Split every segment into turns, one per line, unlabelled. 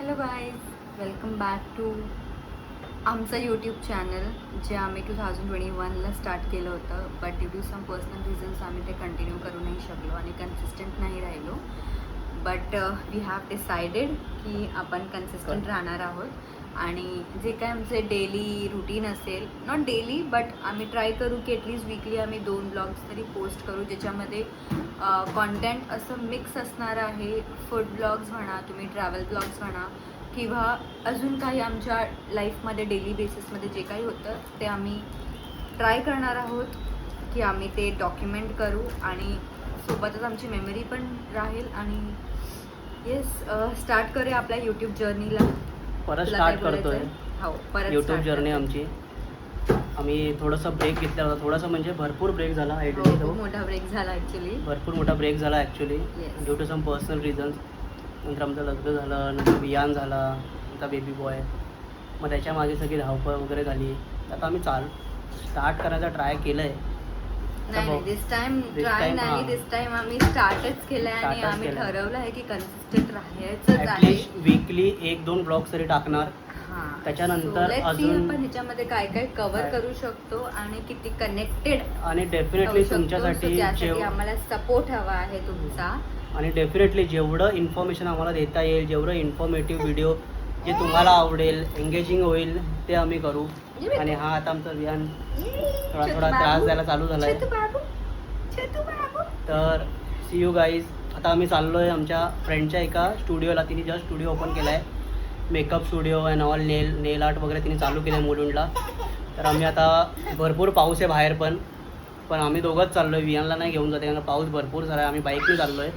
Hello guys, welcome back to आमचं YouTube channel जे आम्ही 2021ला स्टार्ट केलं होतं. But due to some personal reasons आम्ही ते कंटिन्यू करू नाही शकलो आणि कन्सिस्टंट नाही राहिलो. बट वी हॅव डिसाइडेड की आपण कन्सिस्टंट राहणार आहोत आणि जे काय आमचे डेली रुटीन असेल, नॉट डेली बट आम्ही ट्राय करू की ॲटलीस्ट वीकली आम्ही 2 ब्लॉग्स तरी पोस्ट करू, ज्याच्यामध्ये कॉन्टेंट असं मिक्स असणार आहे. फूड ब्लॉग्स म्हणा, तुम्ही ट्रॅव्हल ब्लॉग्स म्हणा, किंवा अजून काही आमच्या लाईफमध्ये डेली बेसिसमध्ये जे काही होतं ते आम्ही ट्राय करणार आहोत की आम्ही ते डॉक्युमेंट करू आणि सोबतच आमची मेमरी पण राहील. आणि येस, स्टार्ट करूया आपल्या यूट्यूब जर्नीला.
परत स्टार्ट करतोय.
हो, परत
यूट्यूब जर्नी आमची. आम्ही थोडंसं ब्रेक घेतला होता, थोडासा म्हणजे भरपूर ब्रेक झाला.
खूप मोठा ब्रेक झाला ॲक्च्युली.
भरपूर मोठा ब्रेक झाला actually due to some personal reasons. नंतर आमचं लग्न झालं, नंतर वियान झाला, नंतर बेबी बॉय. मग त्याच्या मागे सगळी धावपळ वगैरे झाली. आता आम्ही स्टार्ट करायचा ट्राय केलं आहे.
नाही, दिस टाइम ट्राय नाही, दिस टाइम आम्ही स्टार्टच केलं आहे आणि आम्ही ठरवलं आहे की कन्सिस्टंट राहायचंच आहे.
वीकली 1-2 ब्लॉग तरी टाकणार. त्याच्यानंतर अजून
आपण ह्याच्यामध्ये काय काय कव्हर करू शकतो आणि किती कनेक्टेड.
आणि डेफिनेटली तुमच्यासाठी
आम्हाला सपोर्ट हवा आहे तुमचा.
आणि डेफिनेटली जेवढं इन्फॉर्मेशन आम्हाला देता येईल, जेवढं इन्फॉर्मेटिव्ह व्हिडिओ जे तुम्हाला आवडेल, एंगेजिंग होईल, ते आम्ही करू. आणि हा आता आमचा विहान थोडा त्रास द्यायला चालू झाला आहे. तर सी यू गाईज. आता आम्ही चाललो आहे आमच्या फ्रेंडच्या एका स्टुडिओला. तिने जस्ट स्टुडिओ ओपन केला आहे, makeup studio and all. Nail art वगैरे तिने चालू केलं आहे मुलुंडला. तर आम्ही आता भरपूर पाऊस आहे बाहेर, पण आम्ही दोघंच चाललो आहे. विहानला नाही घेऊन जाते कारण पाऊस भरपूर झाला आहे. आम्ही बाईकने चाललो आहे.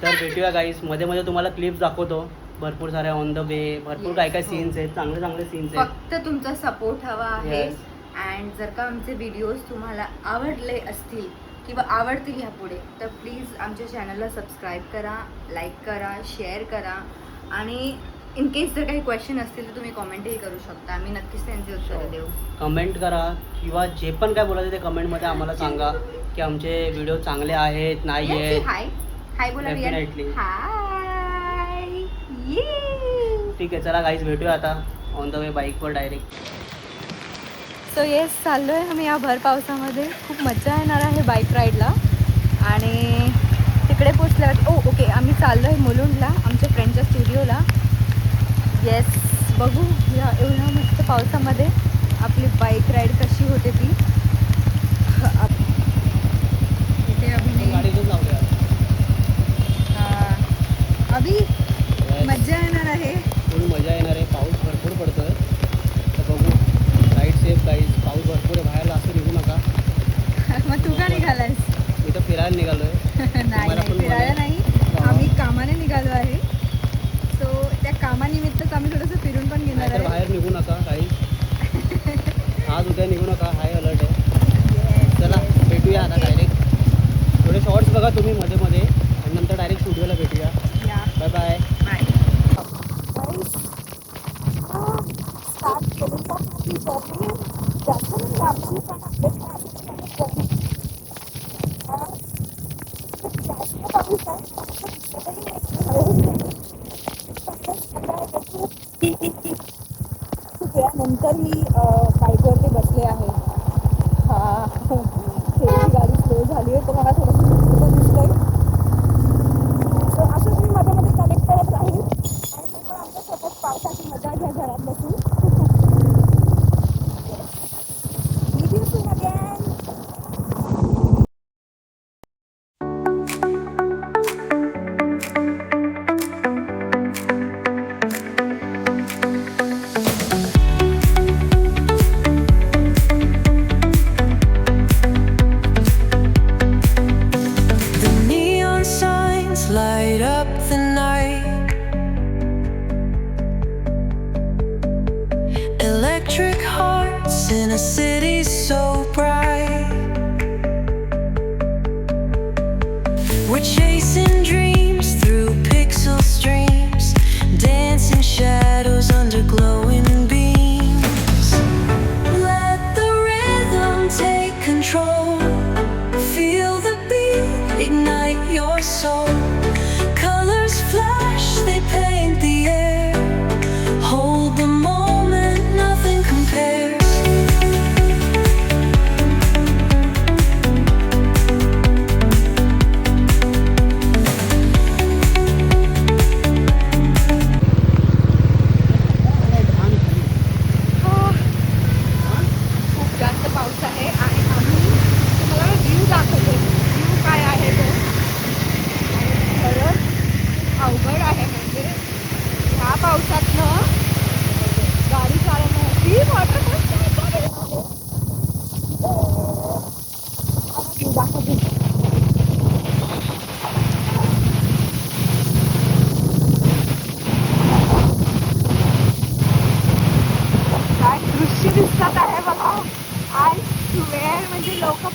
तर भेटूया गाईज. मध्ये मध्ये तुम्हाला क्लिप्स दाखवतो भरपूर साऱ्या ऑन द वे. भरपूर काय काय सीन्स आहेत, चांगले चांगले सीन्स आहेत.
फक्त तुमचा सपोर्ट हवा आहे. अँड जर का आमचे व्हिडिओज तुम्हाला आवडले असतील किंवा आवडतील ह्यापुढे, तर प्लीज आमच्या चॅनलला सबस्क्राईब करा, लाईक करा, शेअर करा. आणि इन केस जर काही क्वेश्चन असतील तर तुम्ही कॉमेंटही करू शकता. आम्ही नक्कीच त्यांचे उत्तर देऊ.
कमेंट करा किंवा जे पण काय बोलायचं ते कमेंटमध्ये आम्हाला सांगा की आमचे व्हिडिओ चांगले आहेत नाही आहेत.
हाय हाय बोला.
डेफिनेटली
हाय.
ठीक आहे, चला गाईज भेटूया आता ऑन द वे बाईकवर डायरेक्ट.
सो येस, चाललो आहे आम्ही या भर पावसामध्ये. खूप मजा येणार आहे बाईक राईडला. आणि तिकडे पोचल्यावर ओके आम्ही चाललो आहे मुलुंडला, आमच्या फ्रेंडच्या स्टुडिओला. येस, बघू या एवढ्या मस्त पावसामध्ये आपली बाईक राईड कशी होते ती. इथे अभि मजा येणार आहे.
थोडी मजा येणार आहे. पाऊस भरपूर पडतोय तर बघू. Ride safe guys. पाऊस भरपूर आहे, बाहेर असं निघू नका.
मग तू का निघालास?
मी तर फिरायला निघालोय.
नाही, फिरायला नाही, आम्ही कामाने निघालो आहे. सो त्या कामानिमित्तच आम्ही थोडंसं फिरून पण घेणार आहे.
बाहेर निघू नका काही. आज उद्या निघू नका, हाय अलर्ट आहे. चला भेटूया आता डायरेक्ट. थोडे शॉर्ट्स बघा तुम्ही मध्ये मध्ये आणि नंतर डायरेक्ट स्टुडिओला भेटूया. Bye bye.
नंतर मी बाईकवरती बसले आहे. गाडी स्लो झाली आहे तर मला थोडंसं दिसतंय. असंच मी मध्ये मध्ये कनेक्ट करत राहील आणि मी पण आमच्यासोबत पावसाची मजा घ्या घरात बसून.
Light up the night. Electric hearts in a city so bright. We're chasing dreams through pixel streams, dancing shadows under glowing beams. Let the rhythm take control. Feel the beat, ignite your soul. Colors flash, they paint the air.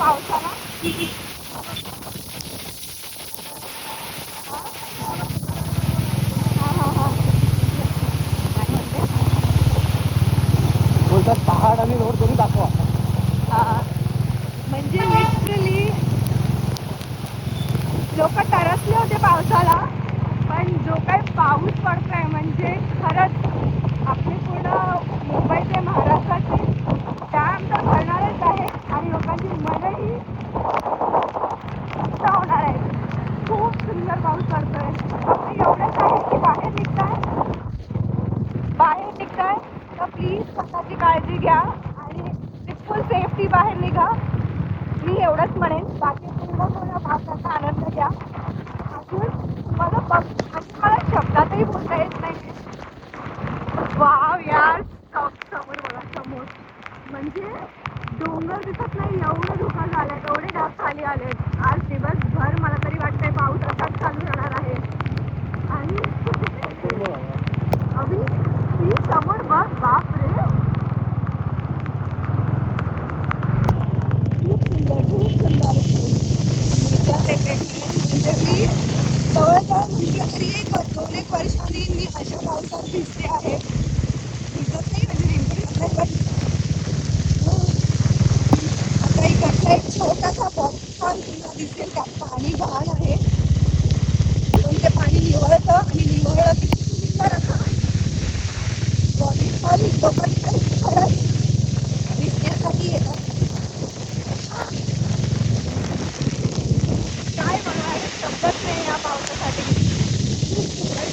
पावसाला.
बोलतात पहाड आणि road दोन्ही दाखवा.
म्हणजे literally लोक तरसले होते पावसाला, पण जो काही पाऊस पडतोय म्हणजे खरंच आपली पूर्ण मुंबई ते महाराष्ट्राची डॅम तर भरणारच आहे आणि लोकांची मनही सुद्धा होणार आहे. खूप सुंदर पाऊस पडतोय. फक्त एवढंच आहे की बाहेर निघताय तर प्लीज स्वतःची काळजी घ्या आणि फुल सेफ्टी बाहेर निघा. मी एवढंच म्हणेन. बाकी पूर्ण पावसाचा आनंद घ्या. अजून मला शब्दातही बोलता येत नाही. वाव यार, समोर बघा, समोर म्हणजे डोंगर दिसत नाही एवढं धुकं झालंय, एवढे ढग खाली आले. आज दिवसभर मला तरी वाटतंय पाऊस असाच चालू राहणार आहे. आणि अभि ती समोर बघ, बापरे, खूप सुंदर. म्हणजे मी जवळजवळ म्हटलं तरी 2-1 वर्षांनी मी अशा पावसात भिजते आहे. भिजत नाही म्हणजे नेमकं पण आता इकडचा एक छोटासा बॉक्स तुला दिसेल, त्यात पाणी घाण आहे, पण ते पाणी निवळतं आणि निवळलं की सुंदर असं बॉडी लोकांकडे खरंच दिसण्यासाठी येतात. काय म्हणाल, शब्दच नाही या पावसासाठी. खूप सुंदर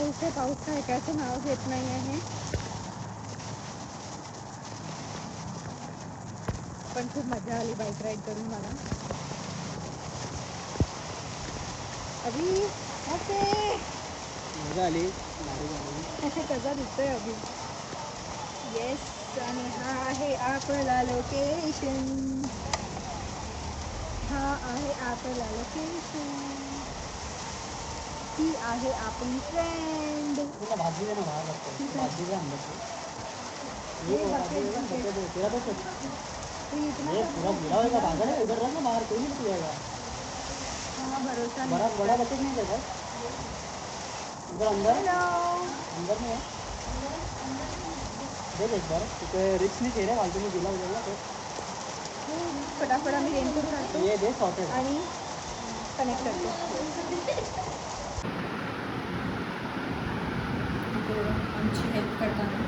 करते पाऊस काय त्याचं नाव घेत नाही आहे, पण खूप मजा आली बाईक राईड करून मला. अभि असे
मजा आली.
कसा दिसतोय अभि. येस, आणि हा आहे आपला लोकेशन. हा आहे आपला लोकेशन. ही आहे आपली फ्रेंड.
भाजी दे ना, भाजी दे अंदर से. ये तेरा तो ये पूरा गिरा होगा, भागा है इधर, रहना बाहर, कोई नहीं पिएगा.
हाँ, भरोसा नहीं.
बड़ा बड़ा बच्चे नहीं देगा इधर अंदर.
हेलो,
अंदर में है, देख एक बार. तुझे रिस्क नहीं चाहिए फालतू में, गिला हो जाएगा तो.
फटाफट आम्ही रेनकोट काढतो
ये दे सॉर्टेड
आणि कनेक्ट करतो.
आमची हेल्प करताना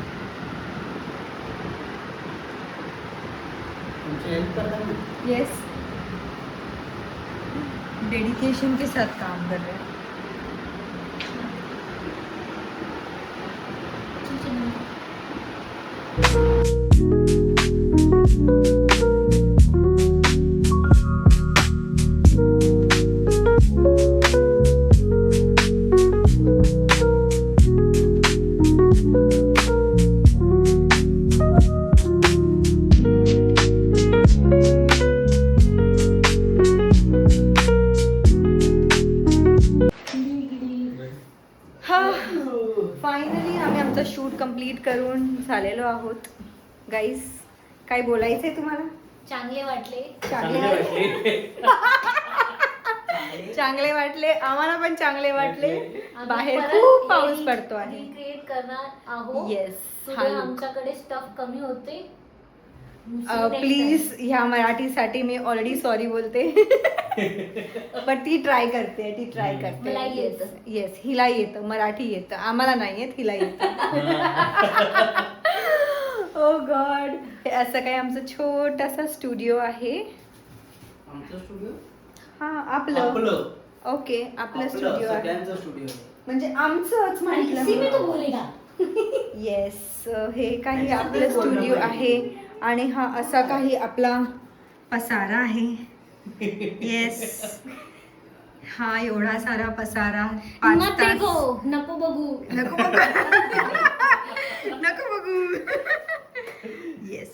यस, डेडिकेशन के साथ काम कर रहे हैं.
करून झालेलो आहोत. गाईस, काय बोलायचंय तुम्हाला?
चांगले वाटले.
चांगले वाटले, आम्हाला पण चांगले वाटले.
आम्ही
बाहेर
परत
खूप पाऊस पडतो आहे.
रिक्रिएट करणार आहोत.
येस,
Today आमच्याकडे स्टफ कमी होते.
प्लीज ह्या मराठीसाठी मी ऑलरेडी सॉरी बोलते. पण ती ट्राय करते,
मला येतं.
येस, हिला येतं, मराठी येतं, आम्हाला नाही येत, हिला येतं. ओ गॉड, हे असं काही आमचं छोटासा स्टुडिओ आहे.
आमचं स्टुडिओ
हा, आपलं. ओके, आपलं स्टुडिओ आहे.
सगळ्यांचं स्टुडिओ
म्हणजे आमचंच
इसी में तो
म्हटलं.
बोलेगा.
येस, हे काही आपलं स्टुडिओ आहे आणि हा असा काही आपला पसारा आहे. येस, हा एवढा सारा पसारा. 5
मत
तास.
देखो, नको बघू.
नको बघू. नको बघू. येस,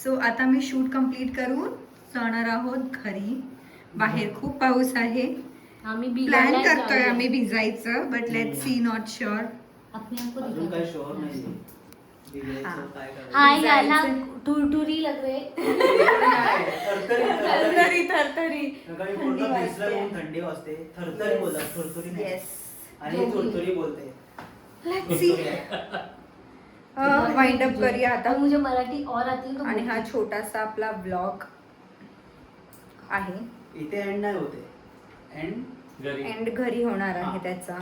सो आता मी शूट कंप्लीट करून जाणार आहोत घरी. बाहेर खूप पाऊस आहे.
आम्ही
प्लॅन
भिगायला
करतोय
जाऊया.
आम्ही भिजायचं, but let see, not sure.
अपने आप को
अजून
दिखा.
काही शोर नाही
हा.
काय करायचं.
हाय याला
जायचं.
टुरटुरी लग रहे.
थरथरी.
सकाळी पूर्ण भिजलं म्हणून थंडी वाजते. थरथरी बोलतात, थरथरी नाही.
येस,
आणि ही थरथरी बोलते.
Let's see. वाइंड अप करूया आता.
और मुझे मराठी और आती है तो
आणि हा
बोलती.
छोटासा आपला ब्लॉग आहे.
इथे एंड नाही होते. एंड
एंड घरी होणार आहे त्याचा.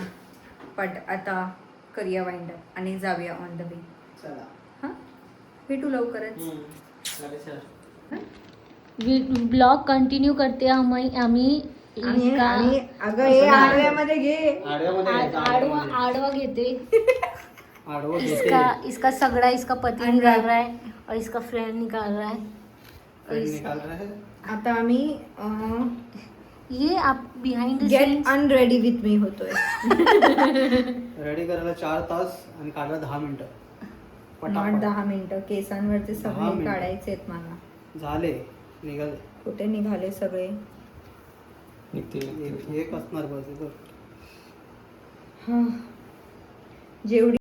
बट आता करूया वाइंड अप आणि जाऊया ऑन द वे.
चला.
हा, भेटू लवकरच.
ब्लॉग कंटिन्यू करते आम्ही
आणि
इसका
आणि अगं हे आडव्यामध्ये घे.
आडवा घेते.
आडवं
इसका सगड़ा इसका पति निकाल रहा है और इसका फ्रेंड निकाल रहा है.
निकाल रहा है.
आता आम्ही
ये आप behind the
get
scenes
unready with me होतोय.
रेडी करायला 4 तास आणि काढायला 10 मिनिटं.
नॉट 10 मिनिटं. केसांवरचे
10
सगळे
मिनिटं.
काढायचे आहेत मला.
झाले, निघाले.
कुठे निघाले सगळे.
एक असणार बस.
हा, जेवढी